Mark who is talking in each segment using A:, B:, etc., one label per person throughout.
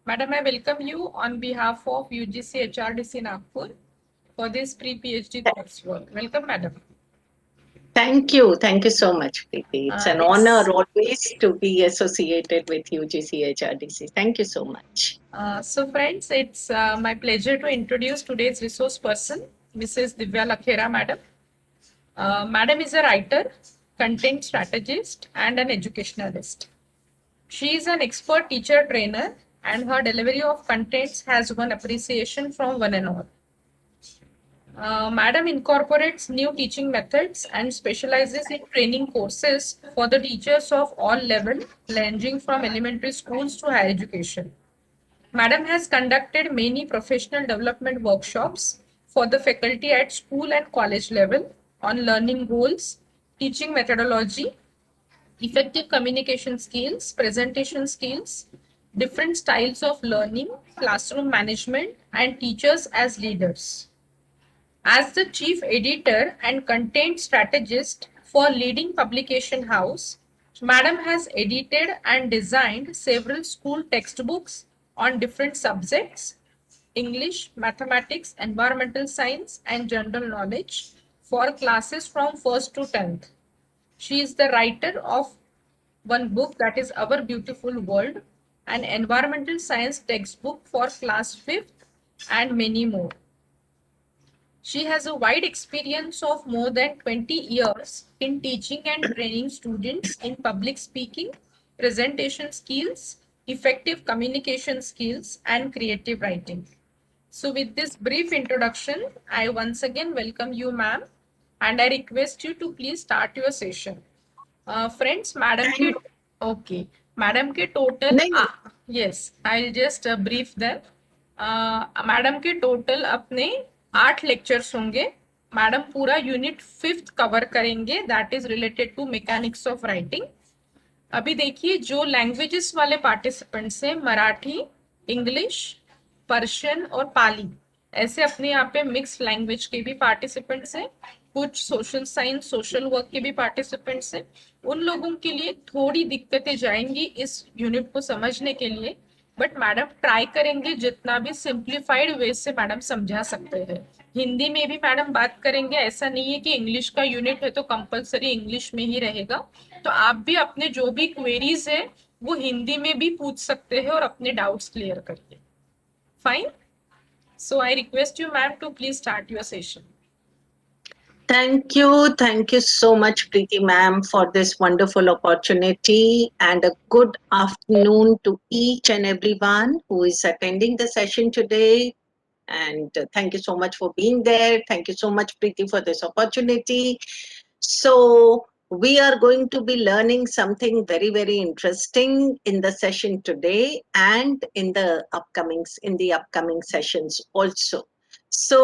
A: Madam, I welcome you on behalf of UGC HRDC Nagpur for this pre-PhD coursework. Welcome, Madam.
B: Thank you. Thank you so much, Preeti. It's an honor
A: It's
B: always to be associated with UGC HRDC. Thank you so much.
A: so friends, it's my pleasure to introduce today's resource person, Mrs. Divya Lakhera, Madam. Madam is a writer, content strategist, and an educationalist. She is an expert teacher trainer, and her delivery of contents has won appreciation from one and all. Madam incorporates new teaching methods and specializes in training courses for the teachers of all levels, ranging from elementary schools to higher education. Madam has conducted many professional development workshops for the faculty at school and college level on learning goals, teaching methodology, effective communication skills, presentation skills, different styles of learning, classroom management, and teachers as leaders. As the chief editor and content strategist for leading publication house, Madam has edited and designed several school textbooks on different subjects: English, mathematics, environmental science, and general knowledge for classes from 1st to 10th. She is the writer of one book, that is Our Beautiful World, an environmental science textbook for class 5th, and many more. She has a wide experience of more than 20 years in teaching and training students in public speaking, presentation skills, effective communication skills, and creative writing. So, with this brief introduction, I once again welcome you, ma'am, and I request you to please start your session. Friends, madam के
B: Thank
A: okay madam के total
B: नहीं,
A: yes I just brief them. Madam के total अपने 8 lectures होंगे. Madam पूरा unit 5th cover करेंगे, that is related to mechanics of writing. अभी देखिए, जो लैंग्वेजेस वाले पार्टिसिपेंट्स हैं, मराठी, इंग्लिश, पर्शियन और पाली, ऐसे अपने यहाँ पे मिक्स लैंग्वेज के भी पार्टिसिपेंट्स हैं. कुछ सोशल साइंस, सोशल वर्क के भी पार्टिसिपेंट्स हैं. उन लोगों के लिए थोड़ी दिक्कतें जाएंगी इस यूनिट को समझने के लिए, बट मैडम ट्राई करेंगे जितना भी सिंप्लीफाइड वे से मैडम समझा सकते हैं. हिंदी में भी मैडम बात करेंगे, ऐसा नहीं है कि इंग्लिश का यूनिट है तो कंपलसरी इंग्लिश में ही रहेगा. तो आप भी अपने जो भी क्वेरीज है वो हिंदी में भी पूछ सकते हैं और अपने डाउट्स क्लियर करिए. Fine. So I request you ma'am to please start your session.
B: thank you. Thank you so much, Preeti ma'am, for this wonderful opportunity, and a good afternoon to each and everyone who is attending the session today. And thank you so much for being there. Thank you so much, Preeti, for this opportunity. So we are going to be learning something very, very interesting in the session today and in the upcoming sessions also. So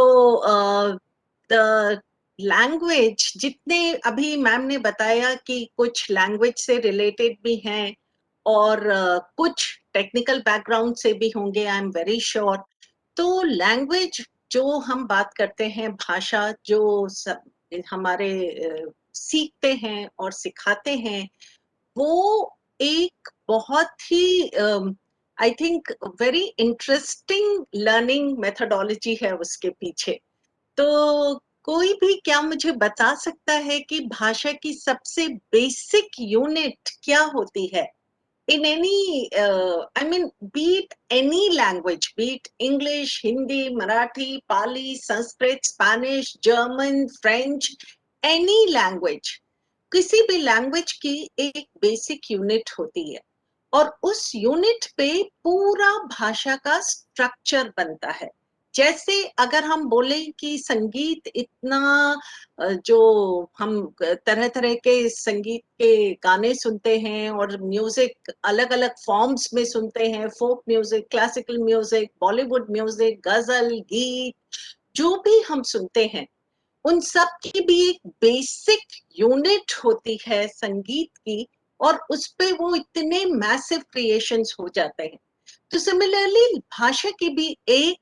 B: the language जितने अभी ma'am ने बताया कि कुछ language से related भी हैं और कुछ टेक्निकल बैकग्राउंड से भी होंगे, आई एम वेरी श्योर. तो लैंग्वेज जो हम बात करते हैं, भाषा जो सब हमारे सीखते हैं और सिखाते हैं, वो एक बहुत ही I think very interesting learning methodology है उसके पीछे. तो कोई भी क्या मुझे बता सकता है कि भाषा की सबसे बेसिक यूनिट क्या होती है? In any, I mean, be it any language, be it English, Hindi, Marathi, Pali, Sanskrit, Spanish, German, French, any language, किसी भी लैंग्वेज की एक बेसिक यूनिट होती है और उस यूनिट पे पूरा भाषा का स्ट्रक्चर बनता है. जैसे अगर हम बोलें कि संगीत इतना जो हम तरह तरह के संगीत के गाने सुनते हैं और म्यूजिक अलग अलग फॉर्म्स में सुनते हैं, folk music, classical music, Bollywood music, ghazal, गीत, जो भी हम सुनते हैं, उन सब की भी एक बेसिक यूनिट होती है संगीत की, और उस पे वो इतने मैसिव क्रिएशंस हो जाते हैं. तो सिमिलरली भाषा की भी एक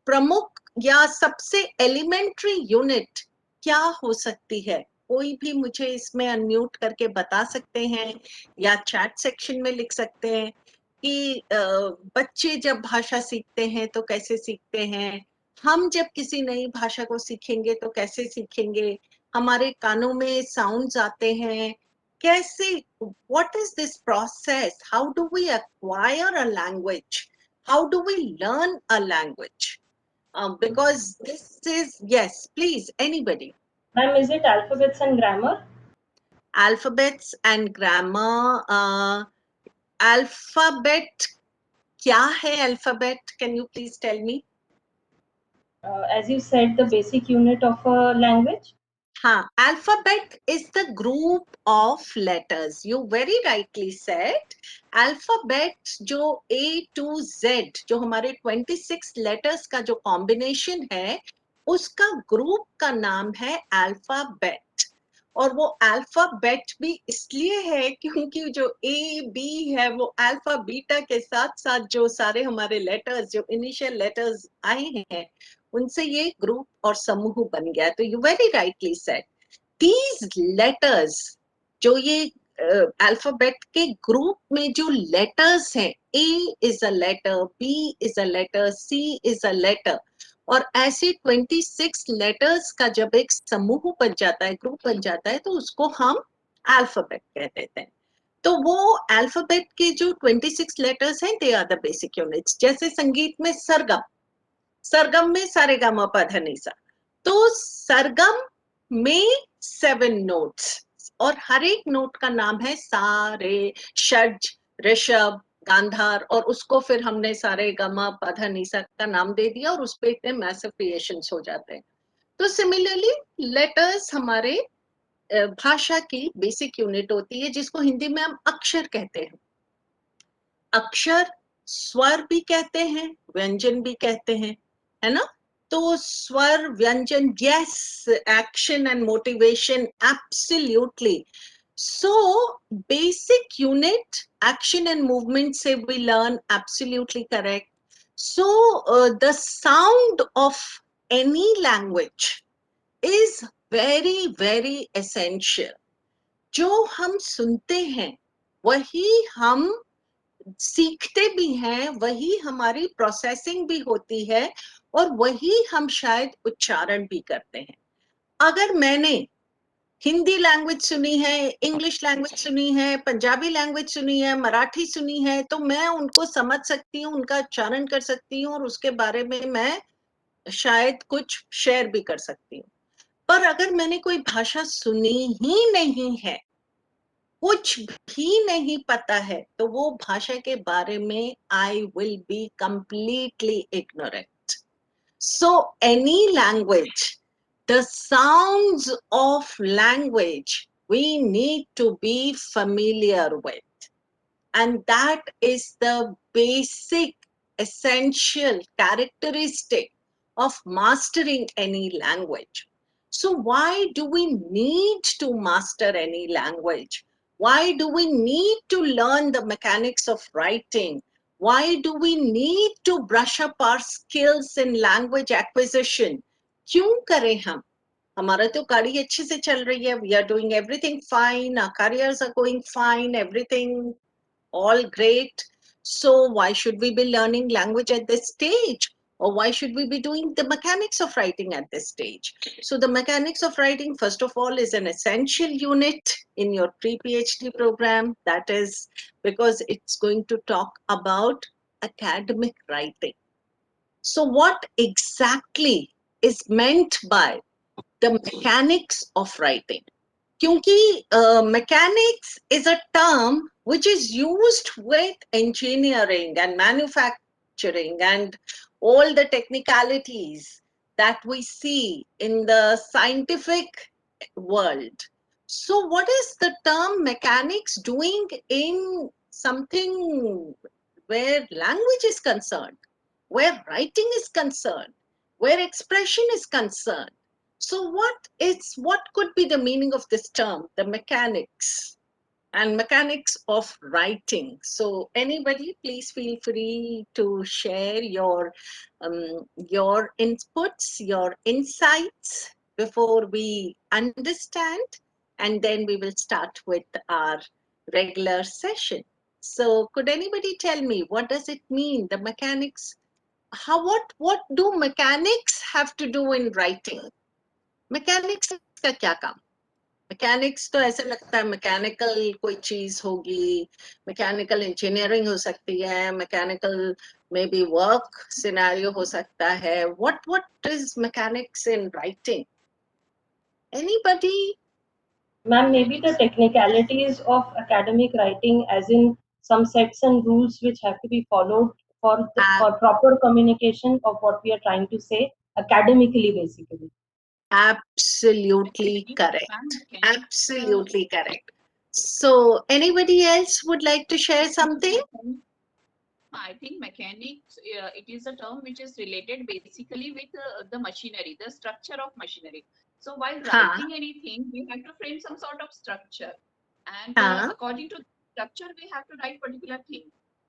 B: प्रमुख या सबसे एलिमेंट्री यूनिट क्या हो सकती है? कोई भी मुझे इसमें अनम्यूट करके बता सकते हैं या चैट सेक्शन में लिख सकते हैं कि बच्चे जब भाषा सीखते हैं तो कैसे सीखते हैं, हम जब किसी नई भाषा को सीखेंगे तो कैसे सीखेंगे, हमारे कानों में साउंड्स आते हैं, कैसे, what is this process, how do we acquire a language, how do we learn a language, because this is, yes, please, anybody.
C: Ma'am, is it alphabets and grammar?
B: Alphabets and grammar. Alphabet, क्या है alphabet? Can you please tell me?
C: As you said, the basic unit of a language.
B: हाँ, alphabet is the group of letters. You very rightly said. Alphabet जो A to Z, जो हमारे 26 letters का जो combination है, उसका group का नाम है alphabet. और वो अल्फाबेट भी इसलिए है क्योंकि जो ए बी है वो अल्फा बीटा के साथ साथ जो सारे हमारे लेटर्स, जो इनिशियल लेटर्स आए हैं, उनसे ये ग्रुप और समूह बन गया. तो you very rightly said, these letters, जो ये अल्फाबेट के ग्रुप में जो लेटर्स हैं, A is a letter, B is a letter, C is a letter, और ऐसे 26 लेटर्स का जब एक समूह बन जाता है, ग्रुप बन जाता है, तो उसको हम अल्फाबेट कह देते हैं. तो वो अल्फाबेट के जो 26 लेटर्स हैं, they are the basic units. जैसे संगीत में सरगम, सरगम में सारेगामापाधानीसा, तो सरगम में 7 नोट्स, और हर एक नोट का नाम है सा रे षड्ज ऋषभ गांधार, और उसको फिर हमने सारे गामा पाधा निसा का नाम दे दिया, और उस पे इतने मैसिव क्रिएशंस हो जाते हैं. तो सिमिलरली लेटर्स हमारे भाषा की बेसिक यूनिट होती है, जिसको हिंदी में हम अक्षर कहते हैं. अक्षर स्वर भी कहते हैं, व्यंजन भी कहते हैं, है ना. तो स्वर व्यंजन, yes, action and motivation, absolutely. So basic unit, action and movement say we learn, absolutely correct. So the sound of any language is very very essential. जो हम सुनते हैं वही हम सीखते भी हैं, वही हमारी प्रोसेसिंग भी होती है, और वही हम शायद उच्चारण भी करते हैं. अगर मैंने हिंदी लैंग्वेज सुनी है, इंग्लिश लैंग्वेज सुनी है, पंजाबी लैंग्वेज सुनी है, मराठी सुनी है, तो मैं उनको समझ सकती हूँ, उनका उच्चारण कर सकती हूँ, और उसके बारे में मैं शायद कुछ शेयर भी कर सकती हूँ. पर अगर मैंने कोई भाषा सुनी ही नहीं है, कुछ भी नहीं पता है, तो वो भाषा के बारे में I will be completely ignorant. So any language, the sounds of language we need to be familiar with, and that is the basic essential characteristic of mastering any language. So why do we need to master any language? Why do we need to learn the mechanics of writing? Why do we need to brush up our skills in language acquisition? क्यों करें हम? हमारा तो गाड़ी अच्छे से चल रही है, we are doing everything fine, our careers are going fine, everything all great. So why should we be learning language at this stage? Or why should we be doing the mechanics of writing at this stage? So the mechanics of writing, first of all, is an essential unit in your pre-PhD program. That is because it's going to talk about academic writing. So what exactly is meant by the mechanics of writing? क्योंकि mechanics is a term which is used with engineering and manufacturing and all the technicalities that we see in the scientific world. So what is the term mechanics doing in something where language is concerned, where writing is concerned, where expression is concerned? So what could be the meaning of this term, the mechanics and mechanics of writing? So anybody, please feel free to share your inputs, your insights before we understand, and then we will start with our regular session. So could anybody tell me what does it mean? The mechanics, what do mechanics have to do in writing? Mechanics का क्या काम? Mechanics तो ऐसे लगता है mechanical कोई चीज होगी, mechanical engineering हो सकती है, mechanical maybe work scenario हो सकता है. What is mechanics in writing? Anybody?
C: Ma'am, maybe the technicalities of academic writing, as in some sets and rules which have to be followed for proper communication of what we are trying to say academically, basically.
B: Absolutely correct. Absolutely correct. So anybody else would like to share something?
D: I think mechanics, it is a term which is related basically with the machinery, the structure of machinery. So while
B: Huh.
D: writing anything, we have to frame some sort of structure. And
B: Huh.
D: according to the structure, we have to write particular thing.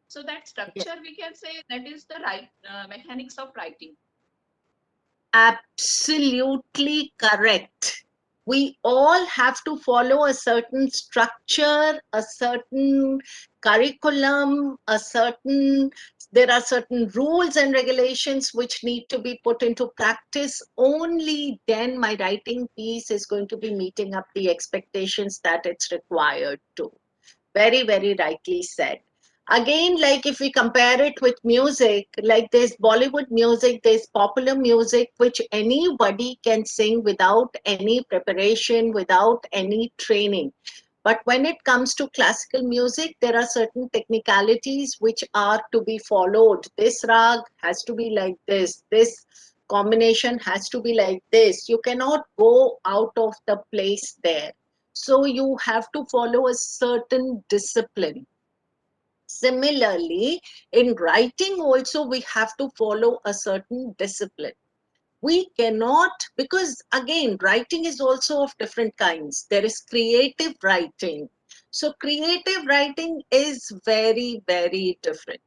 D: So that structure, we can say that is the mechanics of writing.
B: Absolutely correct. We all have to follow a certain structure, a certain curriculum, there are certain rules and regulations which need to be put into practice. Only then my writing piece is going to be meeting up the expectations that it's required to. Very, very rightly said. Again, like if we compare it with music, like there's Bollywood music, there's popular music, which anybody can sing without any preparation, without any training. But when it comes to classical music, there are certain technicalities which are to be followed. This rag has to be like this combination has to be like this. You cannot go out of the place there. So you have to follow a certain discipline. Similarly, in writing also, we have to follow a certain discipline. We cannot, because again, writing is also of different kinds. There is creative writing. So creative writing is very, very different.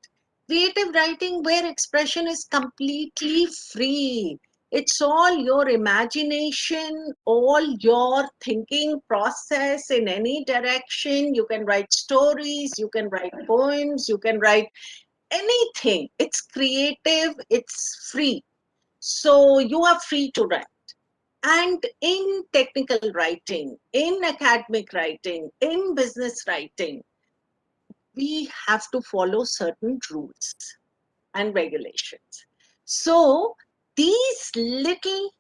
B: Creative writing where expression is completely free. It's all your imagination, all your thinking process in any direction. You can write stories, you can write poems, you can write anything. It's creative, it's free. So you are free to write. And in technical writing, in academic writing, in business writing, we have to follow certain rules and regulations. So these little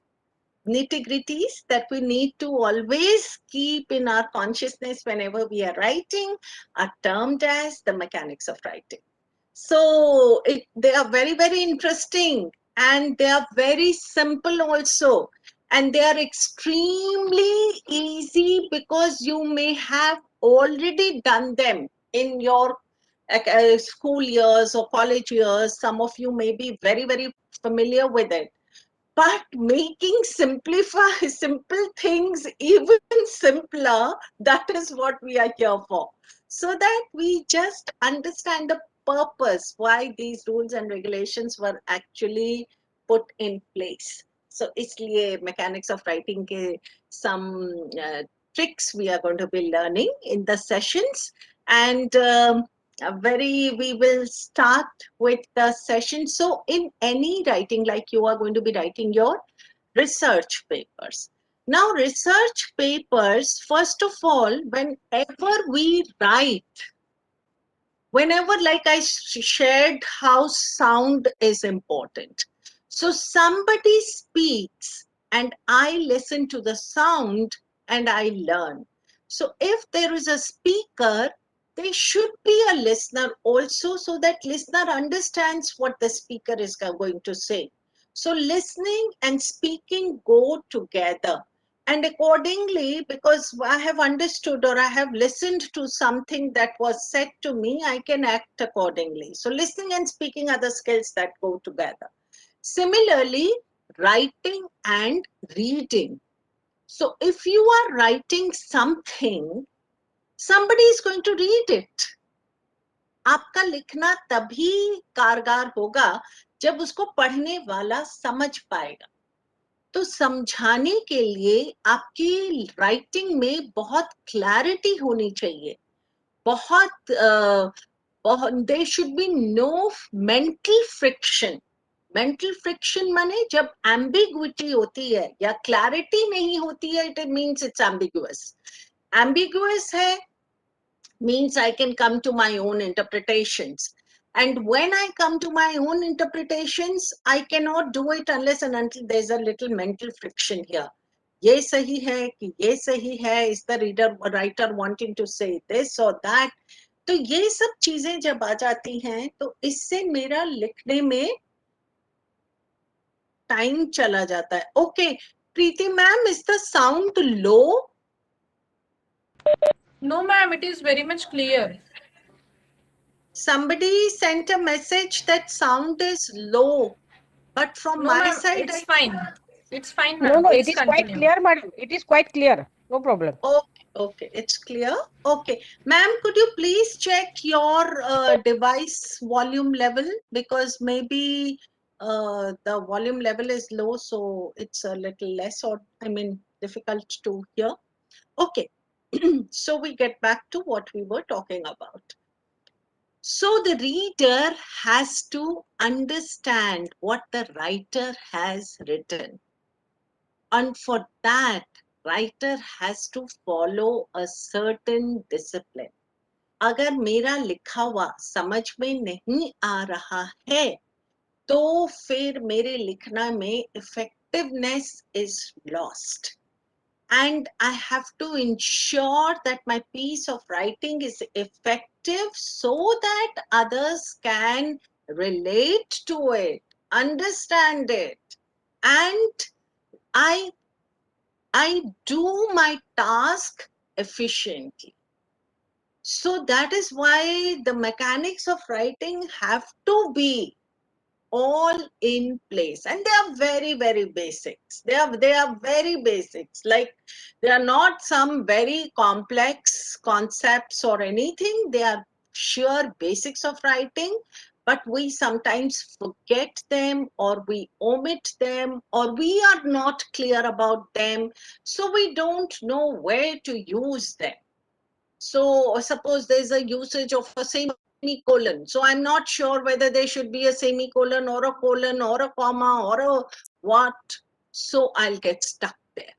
B: nitty-gritties that we need to always keep in our consciousness whenever we are writing are termed as the mechanics of writing. So they are very, very interesting and they are very simple also. And they are extremely easy because you may have already done them in your school years or college years. Some of you may be very, very familiar with it. But making simple things even simpler, that is what we are here for. So that we just understand the purpose why these rules and regulations were actually put in place. So इसलिए mechanics of writing के some tricks we are going to be learning in the sessions. And we will start with the session. So in any writing, like you are going to be writing your research papers. Now research papers, first of all, whenever we write, whenever, like I shared how sound is important. So somebody speaks and I listen to the sound and I learn. So if there is a speaker, there should be a listener also, so that listener understands what the speaker is going to say. So listening and speaking go together. And accordingly, because I have understood or I have listened to something that was said to me, I can act accordingly. So listening and speaking are the skills that go together. Similarly, writing and reading. So if you are writing something, somebody is going to read it. आपका लिखना तभी कारगर होगा जब उसको पढ़ने वाला समझ पाएगा. तो समझाने के लिए आपकी राइटिंग में बहुत क्लैरिटी होनी चाहिए, बहुत there should be no mental friction. Mental friction माने जब एम्बिग्विटी होती है या क्लैरिटी नहीं होती है, it means it's ambiguous. Ambiguous है means I can come to my own interpretations, and when I come to my own interpretations I cannot do it unless and until there's a little mental friction here. ये सही है कि ये सही है, is the writer wanting to say this or that? तो ये सब चीजें जब आ जाती हैं तो इससे मेरा लिखने में टाइम चला जाता है. Okay Preeti ma'am, is the sound low?
A: No, ma'am, it is very much clear.
B: Somebody sent a message that sound is low, but from
A: No,
B: my
A: ma'am,
B: side
A: it's fine. It's fine,
E: No,
A: ma'am.
E: no, it
A: Please
E: is quite
A: continue.
E: clear, madam. It is quite clear. No problem.
B: Okay, it's clear. Okay, ma'am, could you please check your device volume level, because maybe the volume level is low, so it's a little less, or I mean difficult to hear. Okay, so we get back to what we were talking about. So the reader has to understand what the writer has written. And for that, writer has to follow a certain discipline. अगर मेरा लिखा हुआ समझ में नहीं आ रहा है, तो फिर मेरे लिखना में effectiveness is lost. And I have to ensure that my piece of writing is effective so that others can relate to it, understand it, and I do my task efficiently. So that is why the mechanics of writing have to be all in place, and they are very, very basics. They are very basics. Like, they are not some very complex concepts or anything. They are sheer basics of writing, but we sometimes forget them, or we omit them, or we are not clear about them, so we don't know where to use them. So suppose there's a usage of a semicolon. So I'm not sure whether there should be a semicolon or a colon or a comma or a what. So I'll get stuck there.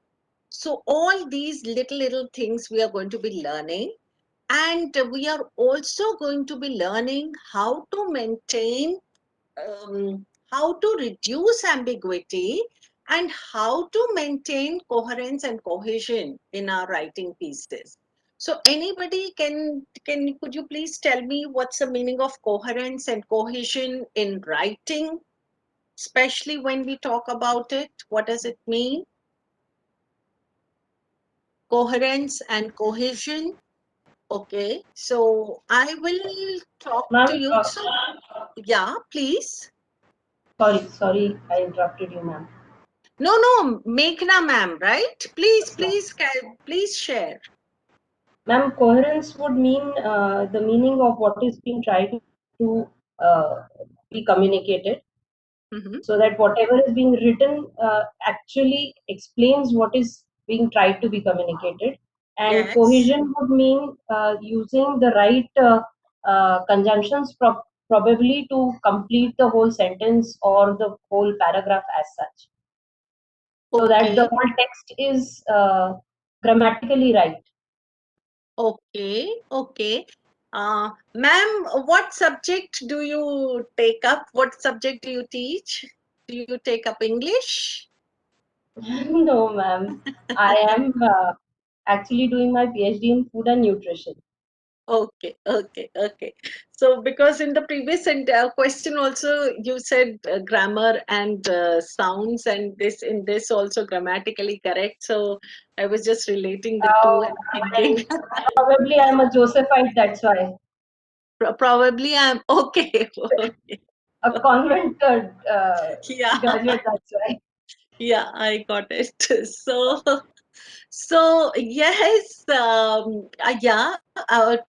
B: So all these little things we are going to be learning. And we are also going to be learning how to maintain, how to reduce ambiguity, and how to maintain coherence and cohesion in our writing pieces. So anybody could you please tell me what's the meaning of coherence and cohesion in writing, especially when we talk about it? What does it mean? Coherence and cohesion. Okay, so I will talk
C: Ma'am,
B: to you. So yeah, please.
C: sorry, I interrupted you, ma'am.
B: No, Meghna ma'am, right? Please share.
C: Ma'am, coherence would mean the meaning of what is being tried to be communicated,
B: Mhm.
C: so that whatever is being written actually explains what is being tried to be communicated. And
B: Yes.
C: cohesion would mean using the right conjunctions probably to complete the whole sentence or the whole paragraph as such, so that the
B: Okay.
C: whole text is grammatically right.
B: Okay. Ma'am, what subject do you take up? What subject do you teach? Do you take up English?
C: No, ma'am. I am actually doing my PhD in food and nutrition.
B: Okay. So because in the previous question also you said grammar and sounds, and in this also grammatically correct. So I was just relating the two and thinking.
C: Probably I'm a Josephite, that's why.
B: Probably I'm okay.
C: A convent
B: Yeah,
C: graduate, that's why.
B: yeah, I got it. So yes, yeah,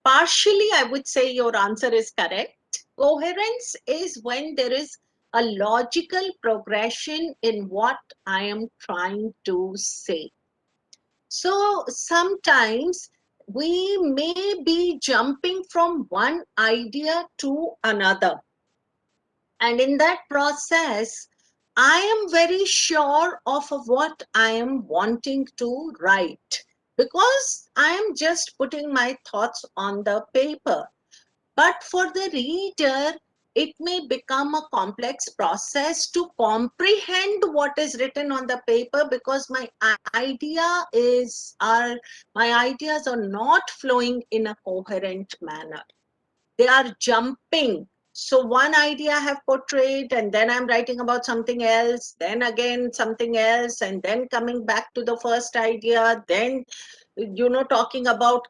B: partially I would say your answer is correct. Coherence is when there is a logical progression in what I am trying to say. So sometimes we may be jumping from one idea to another. And in that process, I am very sure of what I am wanting to write because I am just putting my thoughts on the paper. But for the reader, it may become a complex process to comprehend what is written on the paper because my ideas are not flowing in a coherent manner. They are jumping. So one idea I have portrayed, and then I'm writing about something else, then again something else, and then coming back to the first idea, then talking about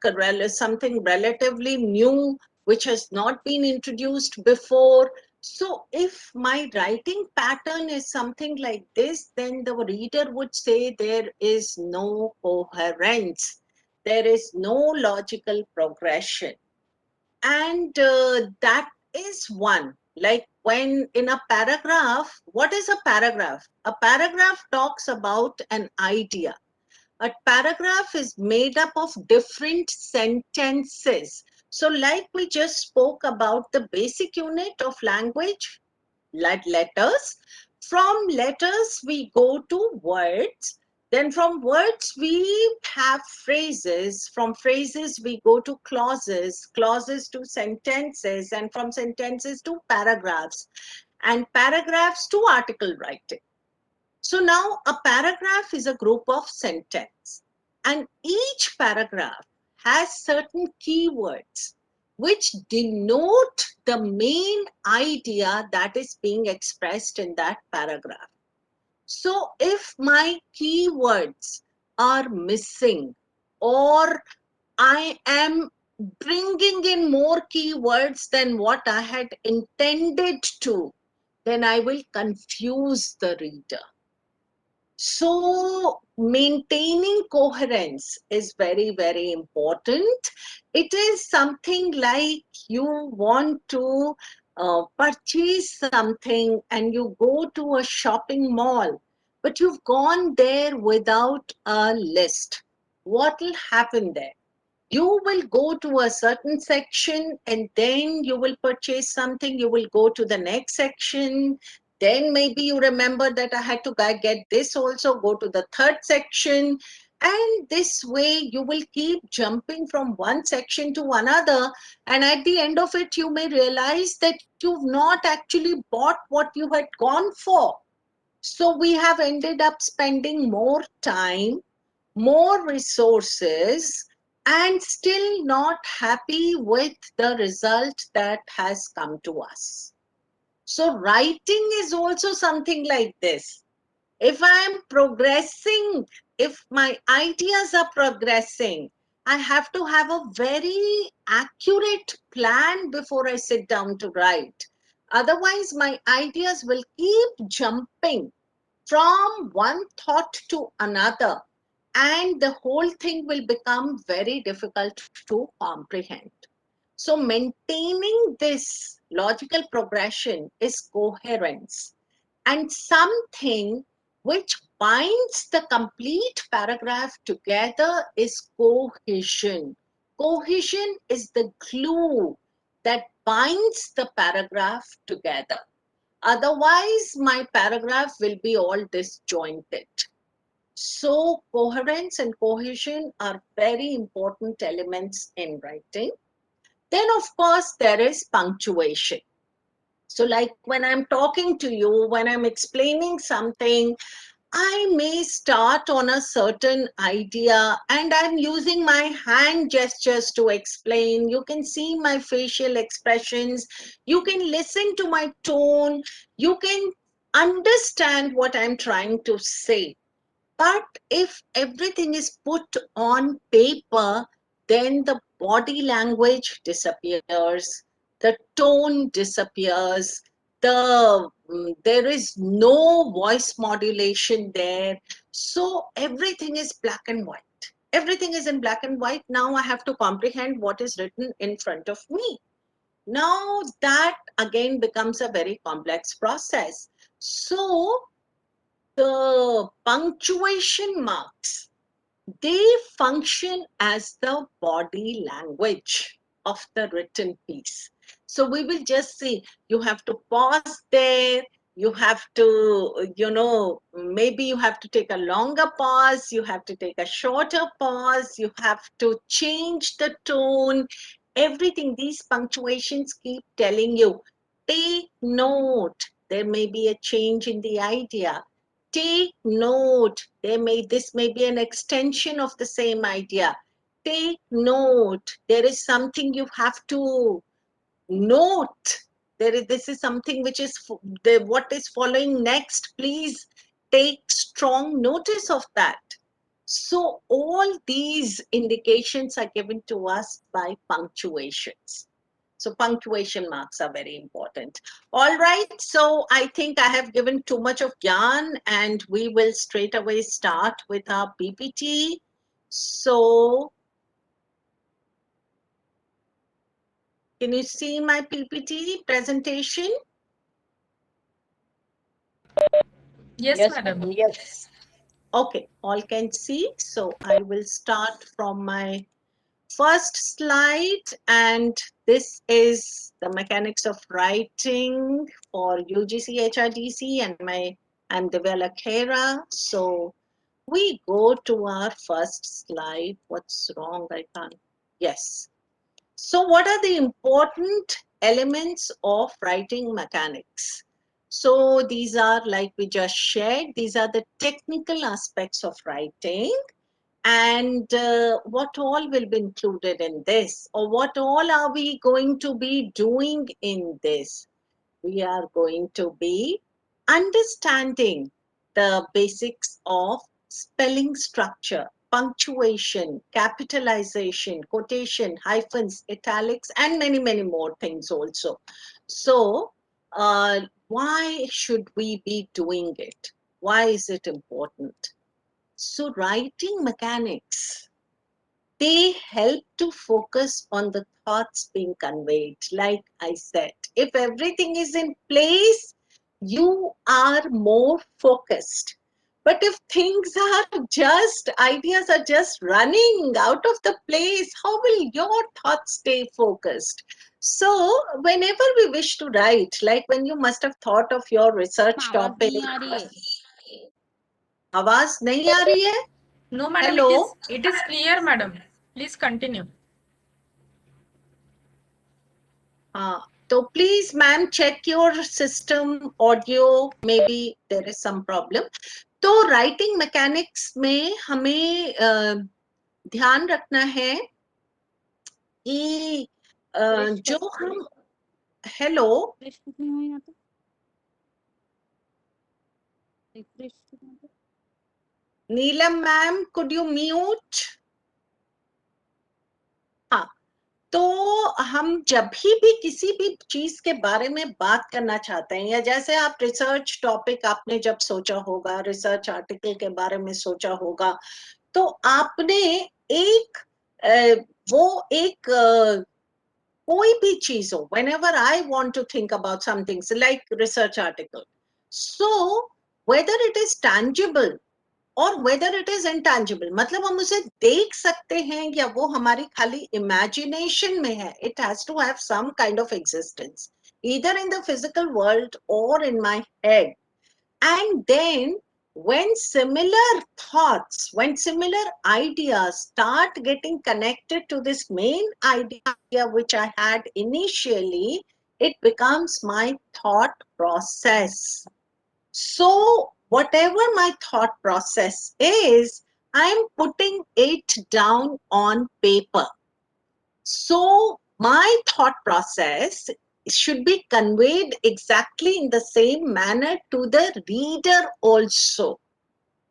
B: something relatively new which has not been introduced before. So if my writing pattern is something like this, then the reader would say there is no coherence, there is no logical progression. And that is one. Like when in a paragraph, what is a paragraph? A paragraph talks about an idea. A paragraph is made up of different sentences. So like we just spoke about the basic unit of language, like letters. From letters, we go to words. Then from words, we have phrases. From phrases, we go to clauses, clauses to sentences, and from sentences to paragraphs, and paragraphs to article writing. So now a paragraph is a group of sentences, and each paragraph has certain keywords which denote the main idea that is being expressed in that paragraph. So if my keywords are missing, or I am bringing in more keywords than what I had intended to, then I will confuse the reader. So maintaining coherence is very, very important. It is something like you want to purchase something and you go to a shopping mall, but you've gone there without a list. What will happen there? You will go to a certain section and then you will purchase something, you will go to the next section, then maybe you remember that I had to get this also, go to the third section, and this way you will keep jumping from one section to another, and at the end of it you may realize that you've not actually bought what you had gone for. So we have ended up spending more time, more resources, and still not happy with the result that has come to us. So writing is also something like this. If I am progressing, if my ideas are progressing, I have to have a very accurate plan before I sit down to write. Otherwise, my ideas will keep jumping from one thought to another, and the whole thing will become very difficult to comprehend. So maintaining this logical progression is coherence, and something which binds the complete paragraph together is cohesion. Cohesion is the glue that binds the paragraph together. Otherwise, my paragraph will be all disjointed. So coherence and cohesion are very important elements in writing. Then, of course, there is punctuation. So like when I'm talking to you, when I'm explaining something, I may start on a certain idea and I'm using my hand gestures to explain. You can see my facial expressions. You can listen to my tone. You can understand what I'm trying to say. But if everything is put on paper, then the body language disappears, the tone disappears, there is no voice modulation there. So everything is black and white. Everything is in black and white. Now I have to comprehend what is written in front of me. Now that again becomes a very complex process. So the punctuation marks, they function as the body language of the written piece. So we will just see, you have to pause there, you have to, maybe you have to take a longer pause, you have to take a shorter pause, you have to change the tone, everything. These punctuations keep telling you, take note, there may be a change in the idea. Take note, this may be an extension of the same idea. Take note, there is something you have to note. This is something which is what is following next. Please take strong notice of that. So all these indications are given to us by punctuations. So punctuation marks are very important. All right, so I think I have given too much of yarn and we will straight away start with our PPT. So can you see my PPT presentation?
A: Yes, madam.
E: Yes.
B: Okay, all can see. So I will start from my first slide, and this is the mechanics of writing for UGC HRDC, and I'm Divya Lakhera. So we go to our first slide. What's wrong? I can't. Yes. So what are the important elements of writing mechanics? So these are, like we just shared, these are the technical aspects of writing. And what all will be included in this, or what all are we going to be doing in this? We are going to be understanding the basics of spelling structure, punctuation, capitalization, quotation, hyphens, italics, and many, many more things also. So, why should we be doing it? Why is it important? So writing mechanics, they help to focus on the thoughts being conveyed. Like I said, if everything is in place, you are more focused. But if things are just, ideas are just running out of the place, how will your thoughts stay focused? So whenever we wish to write, like when you must have thought of your research
F: आवाज
B: topic,
F: नहीं आ रही है
B: आवाज नहीं आ रही है?
A: No, madam,
B: Hello?
A: it is clear, madam. Please continue.
B: So please, ma'am, check your system audio. Maybe there is some problem. तो writing mechanics में हमें ध्यान रखना है कि जो हम हेलो
F: रिफ्रेश नहीं हुई यहाँ पे refresh
B: Neelam ma'am, could you mute? हाँ, तो हम जब भी किसी भी चीज के बारे में बात करना चाहते हैं, या जैसे आप रिसर्च टॉपिक आपने जब सोचा होगा, रिसर्च आर्टिकल के बारे में सोचा होगा, तो आपने कोई भी चीज हो, whenever I want to think about something, so like research article, so whether it is tangible और whether it is intangible, मतलब हम उसे देख सकते हैं या वो हमारी खाली imagination में है, it has to have some kind of existence, either in the physical world or in my head. And then when similar thoughts, when similar ideas start getting connected to this main idea which I had initially, it becomes my thought process. So whatever my thought process is, I'm putting it down on paper. So my thought process should be conveyed exactly in the same manner to the reader also.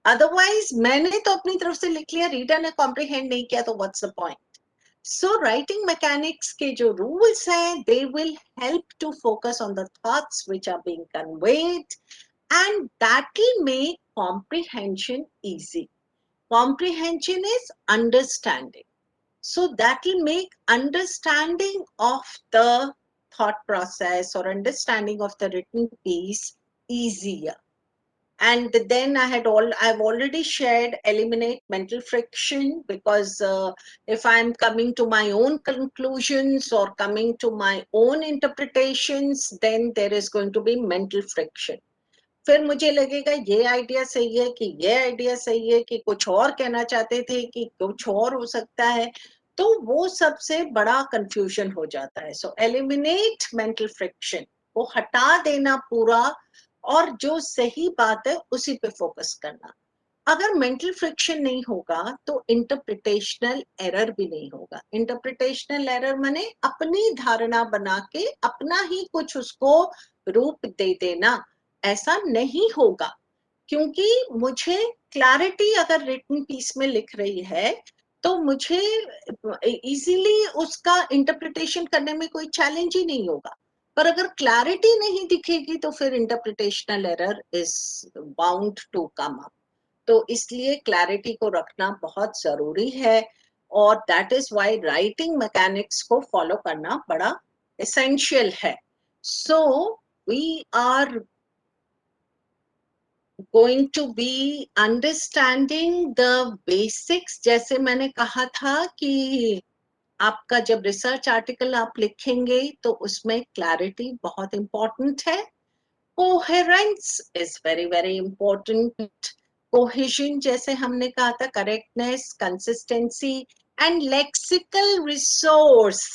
B: Otherwise, मैंने तो अपनी तरफ से लिख लिया, reader ने comprehend नहीं किया, तो what's the point? So writing mechanics के जो rules हैं, they will help to focus on the thoughts which are being conveyed, and that will make comprehension easy. Comprehension is understanding. So that will make understanding of the thought process or understanding of the written piece easier. And then I've already shared eliminate mental friction, because if I'm coming to my own conclusions or coming to my own interpretations, then there is going to be mental friction. फिर मुझे लगेगा ये idea सही है कि ये idea सही है कि कुछ और कहना चाहते थे कि कुछ और हो सकता है, तो वो सबसे बड़ा कंफ्यूजन हो जाता है. सो एलिमिनेट मेंटल फ्रिक्शन, वो हटा देना पूरा, और जो सही बात है उसी पे फोकस करना. अगर मेंटल फ्रिक्शन नहीं होगा तो इंटरप्रिटेशनल एरर भी नहीं होगा. इंटरप्रिटेशनल एरर माने अपनी धारणा बना के अपना ही कुछ उसको रूप दे देना, ऐसा नहीं होगा. क्योंकि मुझे क्लैरिटी अगर रिटन पीस में लिख रही है तो मुझे इजीली उसका इंटरप्रिटेशन करने में कोई चैलेंज ही नहीं होगा. पर अगर क्लैरिटी नहीं दिखेगी तो फिर interpretational error is bound to come up. तो इसलिए क्लैरिटी को रखना बहुत जरूरी है, और that is why writing mechanics को फॉलो करना बड़ा एसेंशियल है. So we are going to be understanding the basics. जैसे मैंने कहा था कि आपका जब रिसर्च आर्टिकल आप लिखेंगे तो उसमें क्लैरिटी बहुत इंपॉर्टेंट है. Coherence is very very important. Cohesion जैसे हमने कहा था, correctness, consistency, and lexical resource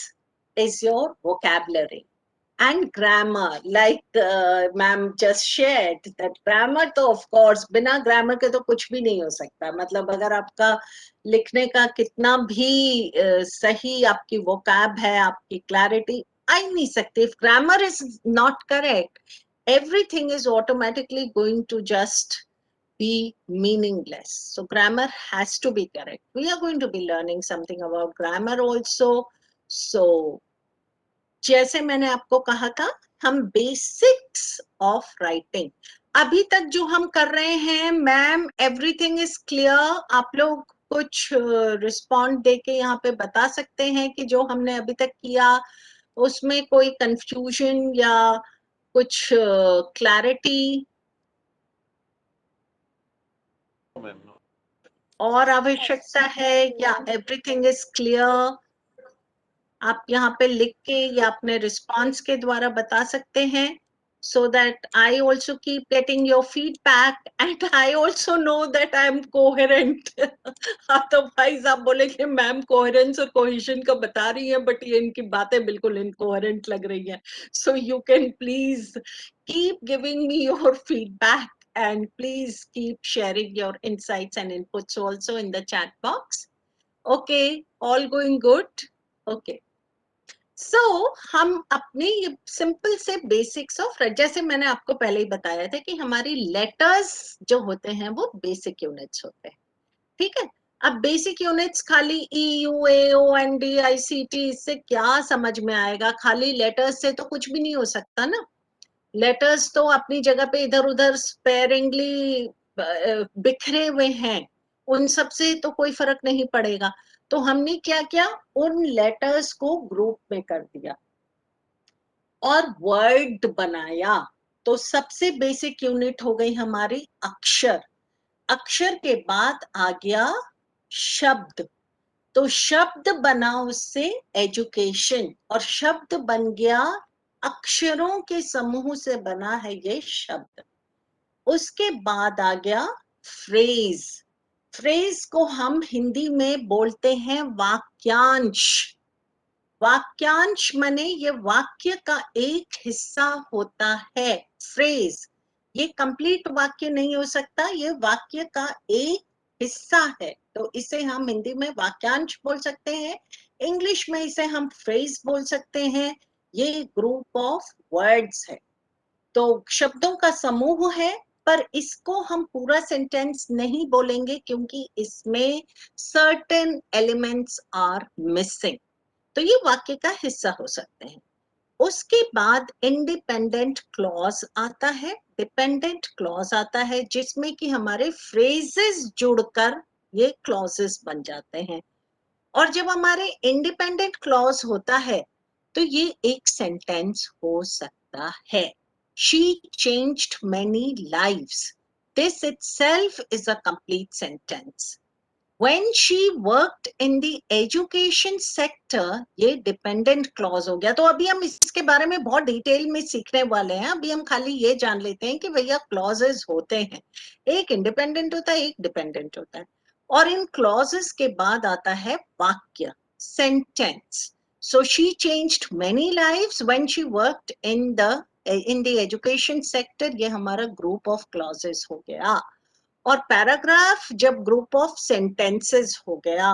B: is your vocabulary. And grammar, like ma'am just shared that grammar, तो of course बिना grammar के तो कुछ भी नहीं हो सकता. मतलब अगर आपका लिखने का कितना भी सही आपकी vocab है, आपकी clarity आ ही नहीं सकती. If grammar is not correct, everything is automatically going to just be meaningless. So grammar has to be correct. We are going to be learning something about grammar also. So जैसे मैंने आपको कहा था, हम basics of writing अभी तक जो हम कर रहे हैं, मैम एवरीथिंग इज क्लियर. आप लोग कुछ रिस्पॉन्ड देके यहाँ पे बता सकते हैं कि जो हमने अभी तक किया उसमें कोई कंफ्यूजन या कुछ क्लैरिटी और आवश्यकता है, या एवरीथिंग इज क्लियर. आप यहाँ पे लिख के या अपने रिस्पॉन्स के द्वारा बता सकते हैं, so that I also keep getting your feedback and I also know that I am coherent. Otherwise आप बोलेंगे मैम coherence और cohesion का बता रही हैं बट ये इनकी बातें बिल्कुल incoherent लग रही हैं. So you can please keep giving me your feedback and please keep sharing your insights and inputs also in the chat box. Okay, all going good? Okay. So, हम अपने ये सिंपल से बेसिक्स ऑफ, जैसे मैंने आपको पहले ही बताया था कि हमारी लेटर्स जो होते हैं वो बेसिक यूनिट्स होते हैं. ठीक है. अब बेसिक यूनिट्स खाली E U A O N D I C T, इससे क्या समझ में आएगा? खाली लेटर्स से तो कुछ भी नहीं हो सकता ना. लेटर्स तो अपनी जगह पे इधर उधर स्पेरिंगली बिखरे हुए हैं, उन सब से तो कोई फर्क नहीं पड़ेगा. तो हमने क्या किया, उन लेटर्स को ग्रुप में कर दिया और वर्ड बनाया. तो सबसे बेसिक यूनिट हो गई हमारी अक्षर. अक्षर के बाद आ गया शब्द. तो शब्द बना उससे एजुकेशन, और शब्द बन गया अक्षरों के समूह से बना है ये शब्द. उसके बाद आ गया फ्रेज. फ्रेज को हम हिंदी में बोलते हैं वाक्यांश. वाक्यांश माने ये वाक्य का एक हिस्सा होता है. फ्रेज ये कंप्लीट वाक्य नहीं हो सकता, ये वाक्य का एक हिस्सा है. तो इसे हम हिंदी में वाक्यांश बोल सकते हैं, इंग्लिश में इसे हम फ्रेज बोल सकते हैं. ये ग्रुप ऑफ वर्ड्स है. तो शब्दों का समूह है, पर इसको हम पूरा सेंटेंस नहीं बोलेंगे क्योंकि इसमें सर्टेन एलिमेंट्स आर मिसिंग. तो ये वाक्य का हिस्सा हो सकते हैं. उसके बाद इंडिपेंडेंट क्लॉज आता है, डिपेंडेंट क्लॉज आता है, जिसमें कि हमारे फ्रेजेस जुड़कर ये क्लॉजेस बन जाते हैं. और जब हमारे इंडिपेंडेंट क्लॉज होता है तो ये एक सेंटेंस हो सकता है. She changed many lives. this itself is a complete sentence. When she worked in the education sector, ये dependent clause हो गया. तो अभी हम इसके बारे में बहुत डिटेल में सीखने वाले हैं. अभी हम खाली ये जान लेते हैं कि भैया clauses होते हैं, एक independent होता है, एक dependent होता है, और इन clauses के बाद आता है वाक्य, sentence. So she changed many lives when she worked in the education sector. ये हमारा group of clauses हो गया. और पैराग्राफ जब ग्रुप ऑफ सेंटेंसेस हो गया,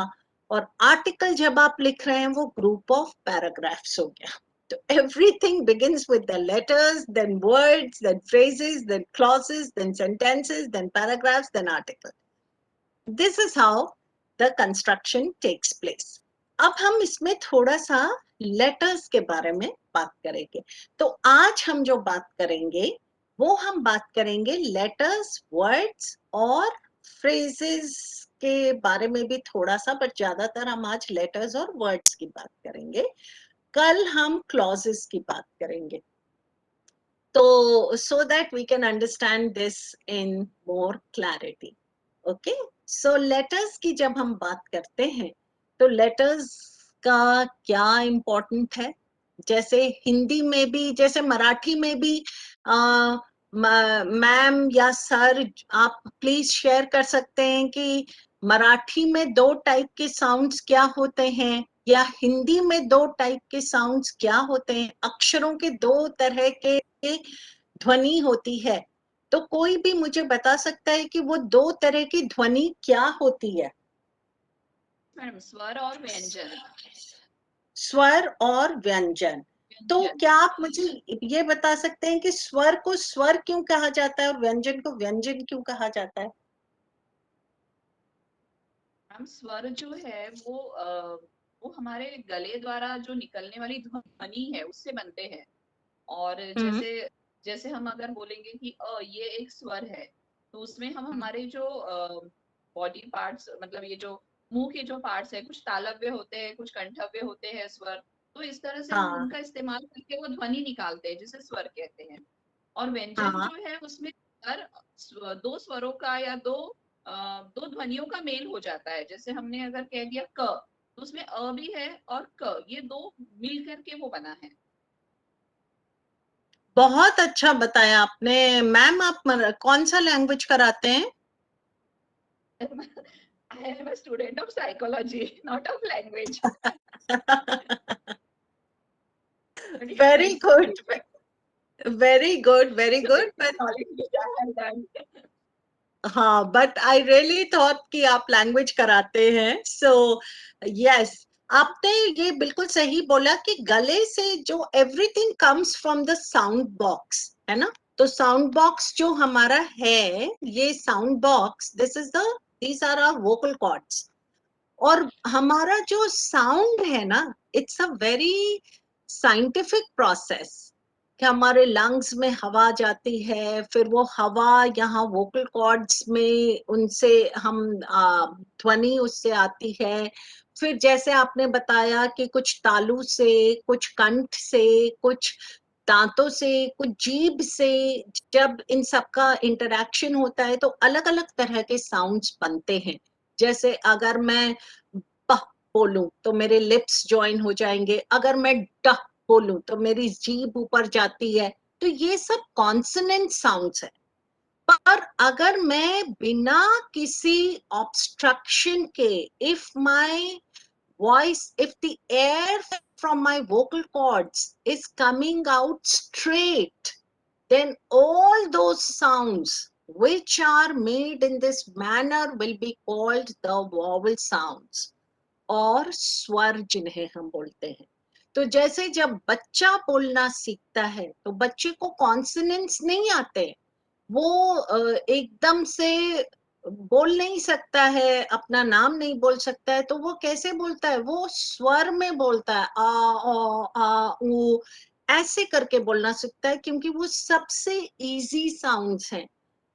B: और आर्टिकल जब आप लिख रहे हैं वो ग्रुप ऑफ पैराग्राफ्स हो गया. तो everything begins with the letters, then words, then phrases, then clauses, then sentences, then paragraphs, then article. This is how the construction takes place. अब हम इसमें थोड़ा सा लेटर्स के बारे में बात करेंगे. तो आज हम जो बात करेंगे वो हम बात करेंगे लेटर्स, वर्ड्स और फ्रेजेस के बारे में भी थोड़ा सा, बट ज्यादातर हम आज लेटर्स और वर्ड्स की बात करेंगे. कल हम क्लॉजेस की बात करेंगे. तो so that we can understand this in more clarity. Okay, so letters की जब हम बात करते हैं तो letters का क्या important है. जैसे हिंदी में भी, जैसे मराठी में भी मैम या सर आप प्लीज शेयर कर सकते हैं कि मराठी में 2 टाइप के साउंड्स क्या होते हैं, या हिंदी में 2 टाइप के साउंड्स क्या होते हैं. अक्षरों के 2 तरह के ध्वनि होती है. तो कोई भी मुझे बता सकता है कि वो 2 तरह की ध्वनि क्या होती है.
D: मैडम स्वर और व्यंजन.
B: स्वर और व्यंजन. तो क्या आप मुझे ये बता सकते हैं कि स्वर को स्वर क्यों कहा जाता है और व्यंजन को व्यंजन क्यों कहा जाता है.
D: मैम स्वर जो है वो हमारे गले द्वारा जो निकलने वाली ध्वनि है उससे बनते हैं. और जैसे जैसे हम अगर बोलेंगे कि ये एक स्वर है, तो उसमें हम हमारे जो बॉडी पार्ट्स, मतलब ये जो मुंह के जो पार्ट्स है, कुछ तालव्य होते हैं, कुछ कंठव्य होते हैं स्वर. तो इस तरह से हम
B: हाँ.
D: उनका इस्तेमाल करके वो ध्वनि निकालते हैं जिसे स्वर कहते हैं. और व्यंजन
B: हाँ.
D: जो है उसमें हर 2 स्वरों का या 2 ध्वनियों का मेल हो जाता है. जैसे हमने अगर कह दिया क, तो उसमें अ भी है और क, ये 2 मिल करके वो बना है.
B: बहुत अच्छा बताया आपने. मैम आप कौन सा लैंग्वेज कराते हैं.
D: I am a student of psychology, not of language.
B: Very good, very good, very good. But
D: Knowledge which I have done.
B: हाँ, बट आई रियली थॉट कि आप लैंग्वेज कराते हैं. सो यस, आपने ये बिल्कुल सही बोला कि गले से जो everything comes from the sound box, है ना. तो साउंड बॉक्स जो हमारा है, ये sound box, these are our vocal cords. और हमारा जो साउंड है ना, it's a very scientific process कि हमारे लंग्स में हवा जाती है, फिर वो हवा यहाँ वोकल कॉर्ड्स में, उनसे हम ध्वनि उससे आती है. फिर जैसे आपने बताया कि कुछ तालू से, कुछ कंठ से, कुछ दांतों से, कुछ जीभ से, जब इन सबका इंटरेक्शन होता है तो अलग अलग तरह के साउंड्स बनते हैं. जैसे अगर मैं प बोलूं तो मेरे लिप्स ज्वाइन हो जाएंगे, अगर मैं ड बोलूं तो मेरी जीभ ऊपर जाती है. तो ये सब कॉन्सोनेंट साउंड्स है. पर अगर मैं बिना किसी ऑब्स्ट्रक्शन के, if my voice, if the air from my vocal cords is coming out straight, then all those sounds which are made in this manner will be called the vowel sounds, और स्वर जिन्हें हम बोलते हैं. तो जैसे जब बच्चा बोलना सीखता है तो बच्चे को कॉन्सोनेंट्स नहीं आते, वो एकदम से बोल नहीं सकता है, अपना नाम नहीं बोल सकता है, तो वो कैसे बोलता है, वो स्वर में बोलता है. आ उ ऐसे करके बोलना सीखता है, क्योंकि वो सबसे इजी साउंड्स हैं.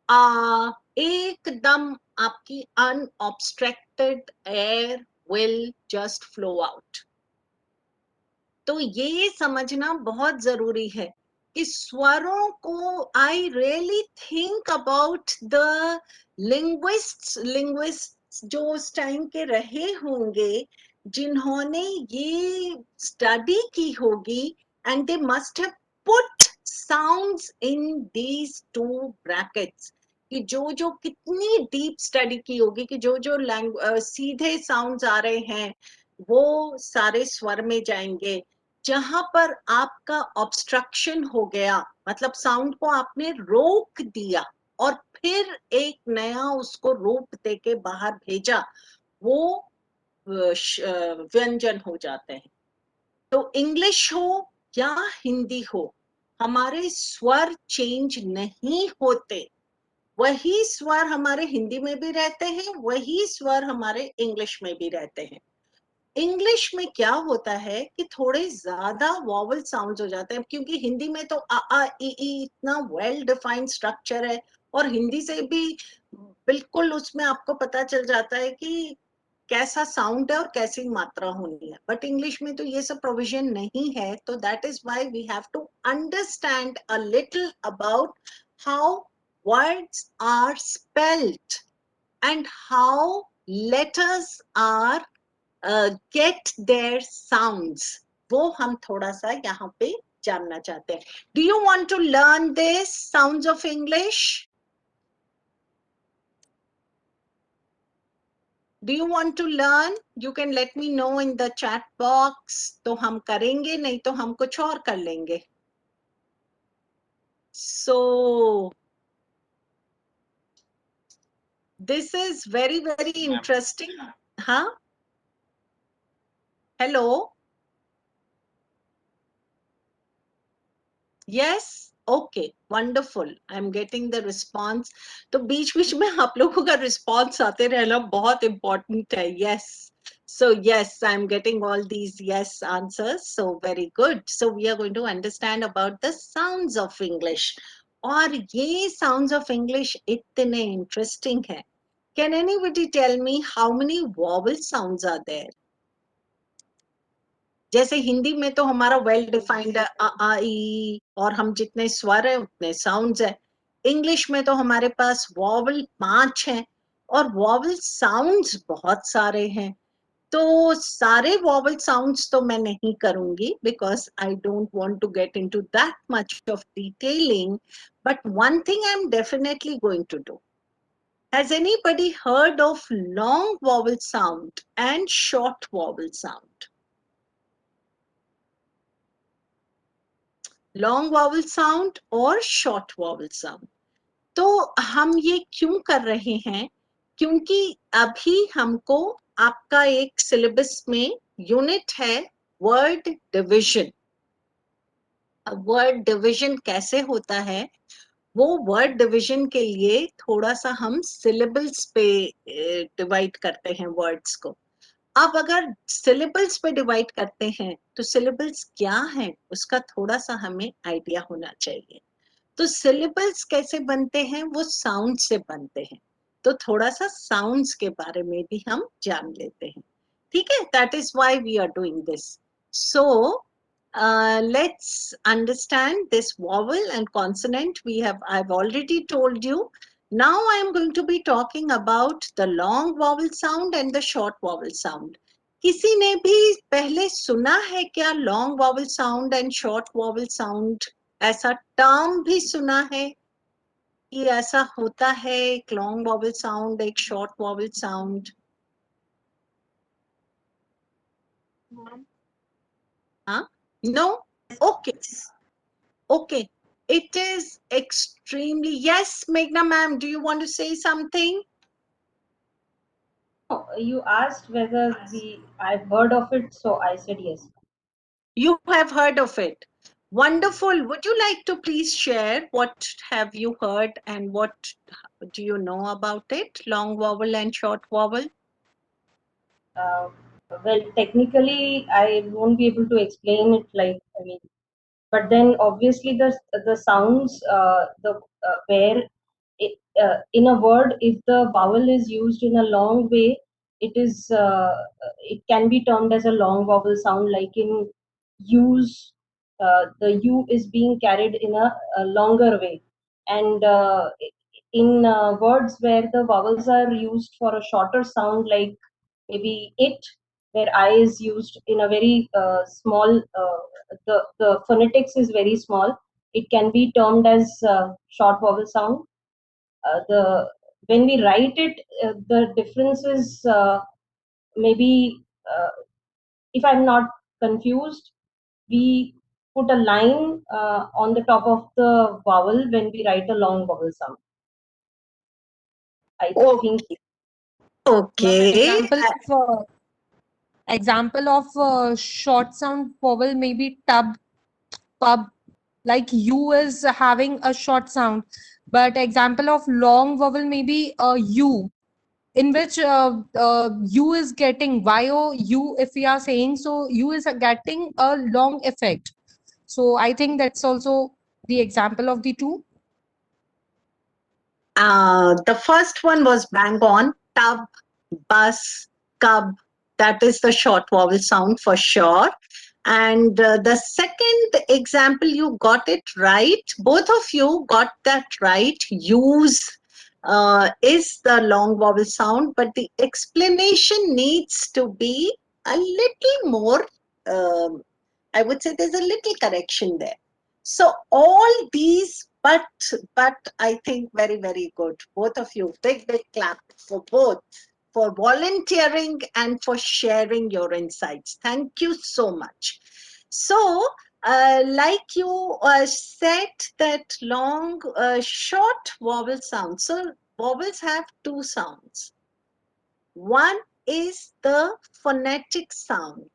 B: आ एकदम आपकी unobstructed air will just flow out. तो ये समझना बहुत जरूरी है इस स्वरों को I really think about the linguists जो उस टाइम के रहे होंगे, जिन्होंने ये स्टडी की होगी, and they must have put sounds in these two brackets. कि जो कितनी डीप स्टडी की होगी कि जो सीधे साउंड्स आ रहे हैं वो सारे स्वर में जाएंगे, जहां पर आपका ऑब्स्ट्रक्शन हो गया, मतलब साउंड को आपने रोक दिया और फिर एक नया उसको रूप देके बाहर भेजा, वो व्यंजन हो जाते हैं। तो इंग्लिश हो या हिंदी हो, हमारे स्वर चेंज नहीं होते, वही स्वर हमारे हिंदी में भी रहते हैं, वही स्वर हमारे इंग्लिश में भी रहते हैं। इंग्लिश में क्या होता है कि थोड़े ज्यादा वॉवल साउंड्स हो जाते हैं, क्योंकि हिंदी में तो आ ई इतना वेल डिफाइंड स्ट्रक्चर है, और हिंदी से भी बिल्कुल उसमें आपको पता चल जाता है कि कैसा साउंड है और कैसी मात्रा होनी है। बट इंग्लिश में तो ये सब प्रोविजन नहीं है, तो that is why we have to understand a little about how words are spelled and how letters are get their sounds, वो हम थोड़ा सा यहाँ पे जानना चाहते हैं। Do you want to learn this sounds of English? Do you want to learn? You can let me know in the chat box. तो हम करेंगे, नहीं तो हम कुछ और कर लेंगे। So this is very interesting. Huh? Hello? Yes? Okay, wonderful. I'm getting the response. तो बीच में आप लोगों का response आते रहना बहुत important है. Yes. So yes, I'm getting all these yes answers. So very good. So we are going to understand about the sounds of English. और ये sounds of English इतने interesting है. Can anybody tell me how many vowel sounds are there? जैसे हिंदी में तो हमारा well defined आ ई, और हम जितने स्वर है उतने साउंड्स है। इंग्लिश में तो हमारे पास वॉवल 5 हैं और वॉवल साउंड्स बहुत सारे हैं। तो सारे वॉवल साउंड्स तो मैं नहीं करूंगी, because I don't want to get into that much of detailing, but one thing I am definitely going to do. Has anybody heard of long vowel sound and short vowel sound? Long vowel sound और short vowel sound. तो हम ये क्यों कर रहे हैं? क्योंकि अभी हमको आपका एक सिलेबस में यूनिट है वर्ड डिवीजन। वर्ड डिवीजन कैसे होता है, वो वर्ड डिवीजन के लिए थोड़ा सा हम सिलेबल्स पे डिवाइड करते हैं वर्ड्स को। अब अगर सिलेबल्स पे डिवाइड करते हैं तो सिलेबल्स क्या है उसका थोड़ा सा हमें आइडिया होना चाहिए। तो सिलेबल्स कैसे बनते हैं, वो साउंड से बनते हैं। तो थोड़ा सा साउंड्स के बारे में भी हम जान लेते हैं, ठीक है? That is why we are doing this. So let's understand this vowel and consonant. I've already told you. Now I am going to be talking about the long vowel sound and the short vowel sound. किसी ने भी पहले सुना है क्या long vowel sound and short vowel sound? ऐसा term भी सुना है कि ऐसा होता है, एक long vowel sound, एक short vowel sound? हाँ? No? Okay. Okay. It is extremely, yes, Meghna ma'am, do you want to say something?
C: No, you asked whether I've heard of it, so I said yes.
B: You have heard of it. Wonderful. Would you like to please share what have you heard and what do you know about it? Long vowel and short vowel?
C: Well, technically, I won't be able to explain it but then obviously the sounds where in a word, if the vowel is used in a long way, it can be termed as a long vowel sound, like in use the U is being carried in a longer way. And in words where the vowels are used for a shorter sound, like maybe it, where I is used in a very small, the phonetics is very small, it can be termed as short vowel sound. The When we write it, the difference is maybe, if I'm not confused, we put a line on the top of the vowel when we write a long vowel sound. I think
B: Okay.
G: Example of short sound vowel maybe tub, pub, like U is having a short sound, but example of long vowel maybe U, in which U is getting YOU, if we are saying so, U is getting a long effect. So I think that's also the example of the two.
B: The first one was bang on. Tub, bus, cub. That is the short vowel sound for sure. And the second example, you got it right. Both of you got that right. Use is the long vowel sound, but the explanation needs to be a little more. I would say there's a little correction there. So all these, but I think very, very good. Both of you, big clap for both, for volunteering and for sharing your insights. Thank you so much. So, like you said, that long, short vowel sound. So, vowels have two sounds. One is the phonetic sound,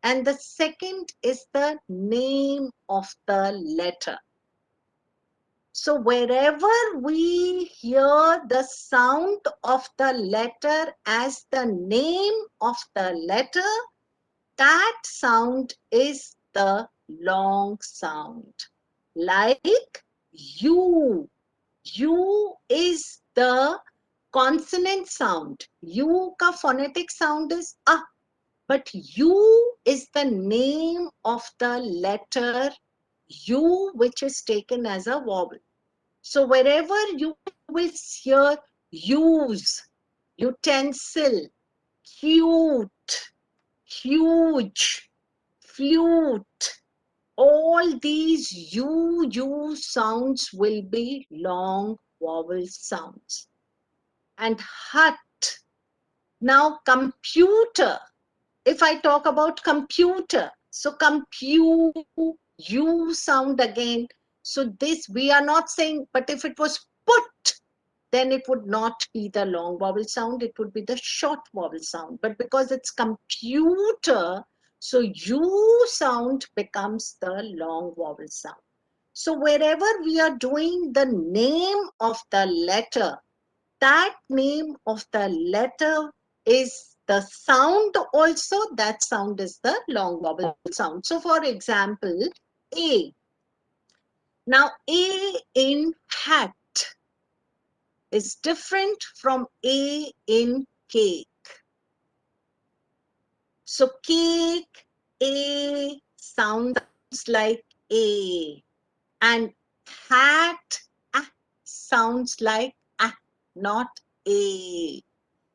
B: and the second is the name of the letter. So wherever we hear the sound of the letter as the name of the letter, that sound is the long sound. Like U. U is the consonant sound. U ka phonetic sound is A. But U is the name of the letter U, which is taken as a vowel. So wherever you will hear use, utensil, cute, huge, flute, all these U sounds will be long vowel sounds. And hut. Now computer. If I talk about computer, so compute, U sound again. So this we are not saying, but if it was put, then it would not be the long vowel sound, it would be the short vowel sound. But because it's computer, so U sound becomes the long vowel sound. So wherever we are doing the name of the letter, that name of the letter is the sound also, that sound is the long vowel sound. So for example, A. Now A in hat is different from A in cake. So cake, A sounds like A, and hat sounds like not A.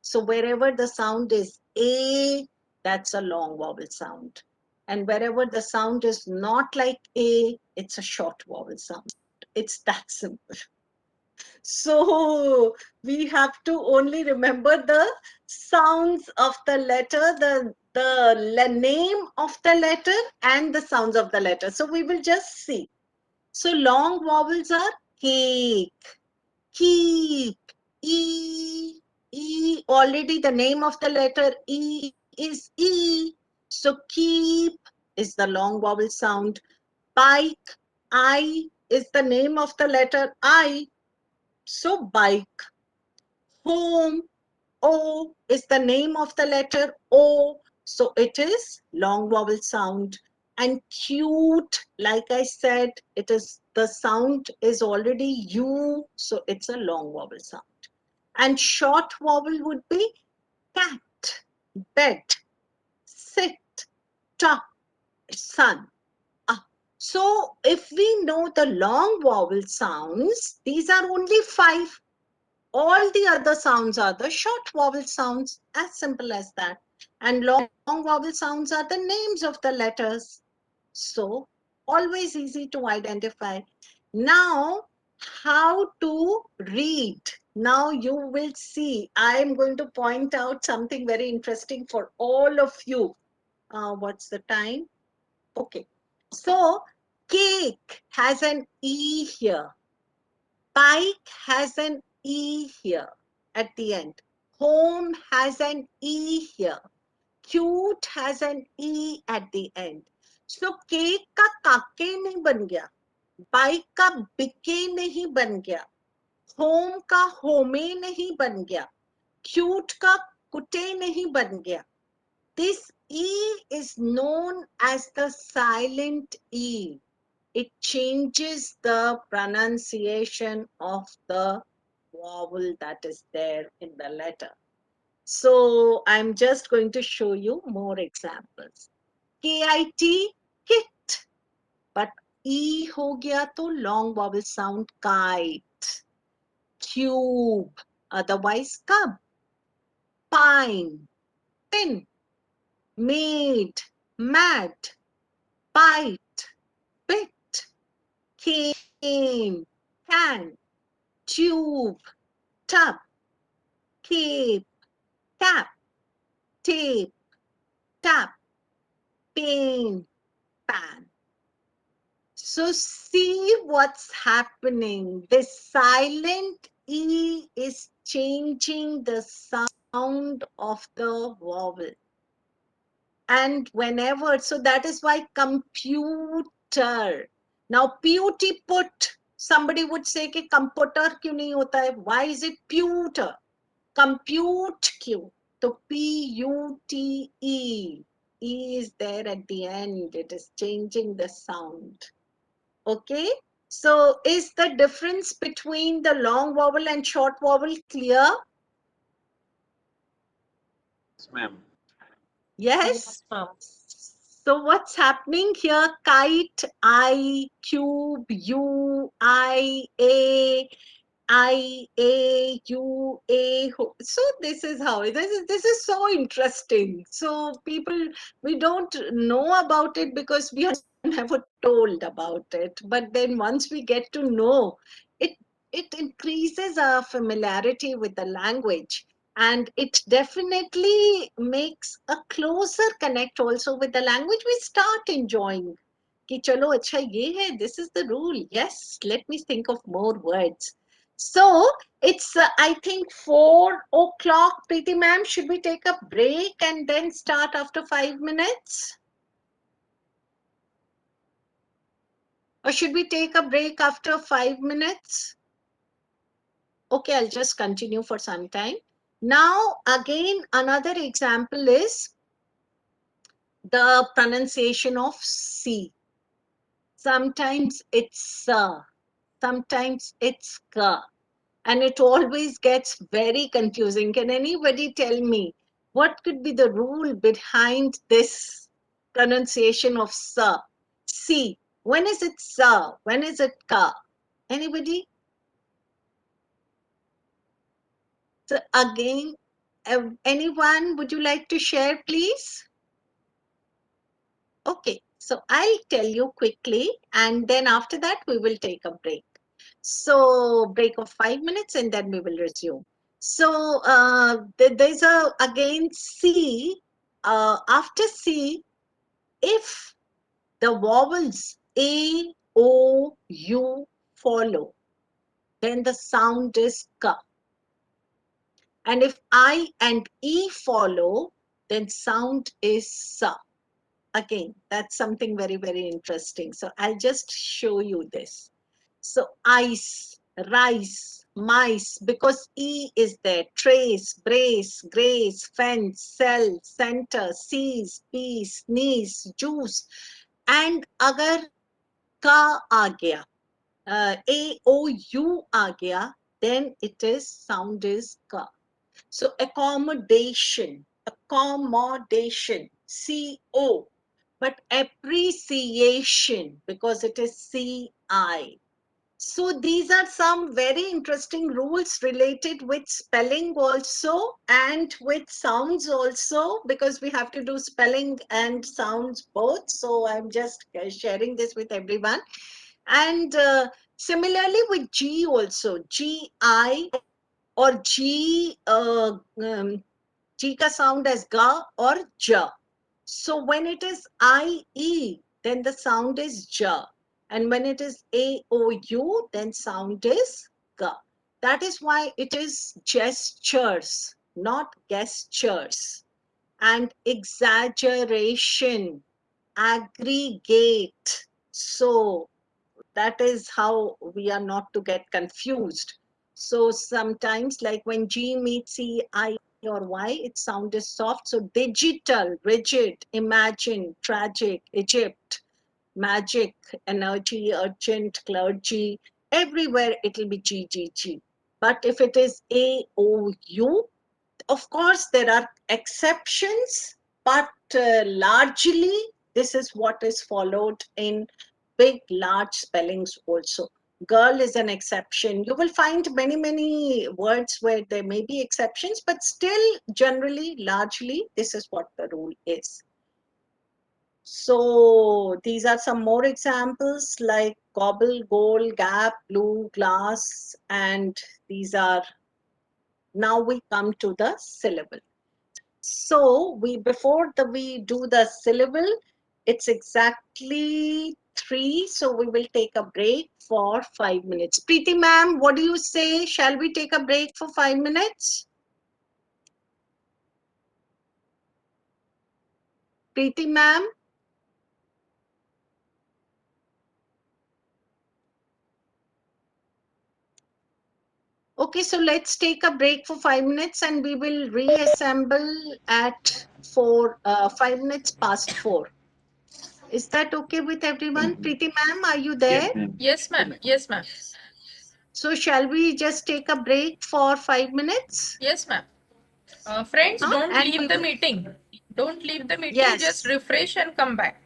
B: So wherever the sound is A, that's a long vowel sound. And wherever the sound is not like A, it's a short vowel sound. It's that simple. So we have to only remember the sounds of the letter, the name of the letter and the sounds of the letter. So we will just see. So long vowels are cake, keep, E, E. Already the name of the letter E is E. So keep is the long vowel sound. Bike, I is the name of the letter I. So bike. Home, O is the name of the letter O. So it is long vowel sound. And cute, like I said, it is the sound is already U, so it's a long vowel sound. And short vowel would be cat, bed, sit, top, sun. So if we know the long vowel sounds, these are only 5. All the other sounds are the short vowel sounds, as simple as that. And long vowel sounds are the names of the letters. So always easy to identify. Now, how to read? Now you will see, I am going to point out something very interesting for all of you. What's the time? Okay. So cake has an E here. Bike has an E here at the end. Home has an E here. Cute has an E at the end. So cake का काके नहीं बन गया. Bike का बिके नहीं बन गया. Home का होमे नहीं बन गया. Cute का कुटे नहीं बन गया. This E is known as the silent E. It changes the pronunciation of the vowel that is there in the letter. So I'm just going to show you more examples. KIT, kit. But E ho gaya to long vowel sound kite. Tube, otherwise cub. Pine, pin. Maid, mad. Bite, bit. Cane, can. Tube, tub. Cape, cap. Tape, tap. Pain, pan. So see what's happening. The silent E is changing the sound of the vowel. And whenever, so that is why computer. Now beauty put, somebody would say कि computer क्यों नहीं होता है? Why is it pewter? Compute क्यों? So P-U-T-E. E is there at the end. It is changing the sound. Okay. So is the difference between the long vowel and short vowel clear?
H: Yes, ma'am.
B: Yes. So what's happening here? Kite, I, cube, U, I, A, U, A. So this is how, this is so interesting. So people, we don't know about it because we are never told about it. But then once we get to know, it, it increases our familiarity with the language. And it definitely makes a closer connect also with the language. We start enjoying. Ki chalo, acha ye hai, this is the rule. Yes, let me think of more words. So it's, I think, 4 o'clock, Preeti ma'am. Should we take a break and then start after 5 minutes? Or should we take a break after 5 minutes? Okay, I'll just continue for some time. Now, again, another example is the pronunciation of C. Sometimes it's sa, sometimes it's ka, and it always gets very confusing. Can anybody tell me what could be the rule behind this pronunciation of sa? C. When is it sa? When is it ka? Anybody? So again, anyone, would you like to share, please? Okay, so I'll tell you quickly, and then after that, we will take a break. So break of 5 minutes, and then we will resume. So there's a, again, C. After C, if the vowels A, O, U follow, then the sound is ka. And if I and E follow, then sound is sa. Again, that's something very, very interesting. So I'll just show you this. So ice, rice, mice, because E is there. Trace, brace, grace, fence, cell, center, seize, peace, sneeze, juice. And agar ka aa gaya, A, O, U aa gaya, then it is, sound is ka. So accommodation, accommodation, CO. but appreciation because it is CI. So these are some very interesting rules related with spelling also and with sounds also, because we have to do spelling and sounds both. So I'm just sharing this with everyone. And similarly with G also, GI or G, G ka sound as ga or ja. So when it is IE, then the sound is ja. And when it is AOU, then sound is ga. That is why it is gestures, not gestures. And exaggeration, aggregate. So that is how we are not to get confused. So sometimes, like when G meets C, I or Y, its sound is soft. So digital, rigid, imagine, tragic, Egypt, magic, energy, urgent, clergy, everywhere it will be G, G, G. But if it is A, O, U, of course, there are exceptions, but largely this is what is followed in big, large spellings also. Girl is an exception. You will find many, many words where there may be exceptions, but still, generally, largely, this is what the rule is. So these are some more examples like gobble, goal, gap, blue, glass, and these are, now we come to the syllable. So before we do the syllable, it's exactly 3. So we will take a break for 5 minutes. Preeti ma'am, what do you say? Shall we take a break for 5 minutes? Preeti ma'am? Okay, so let's take a break for 5 minutes and we will reassemble at 5 minutes past 4. Is that okay with everyone? Preeti ma'am, are you there?
A: Yes, ma'am. Yes, ma'am.
B: So shall we just take a break for 5 minutes?
A: Yes, ma'am. Friends,
B: Huh?
A: don't
B: And
A: leave
B: we
A: the
B: will,
A: meeting. Don't leave the meeting. Just
B: yes.
A: refresh and come back.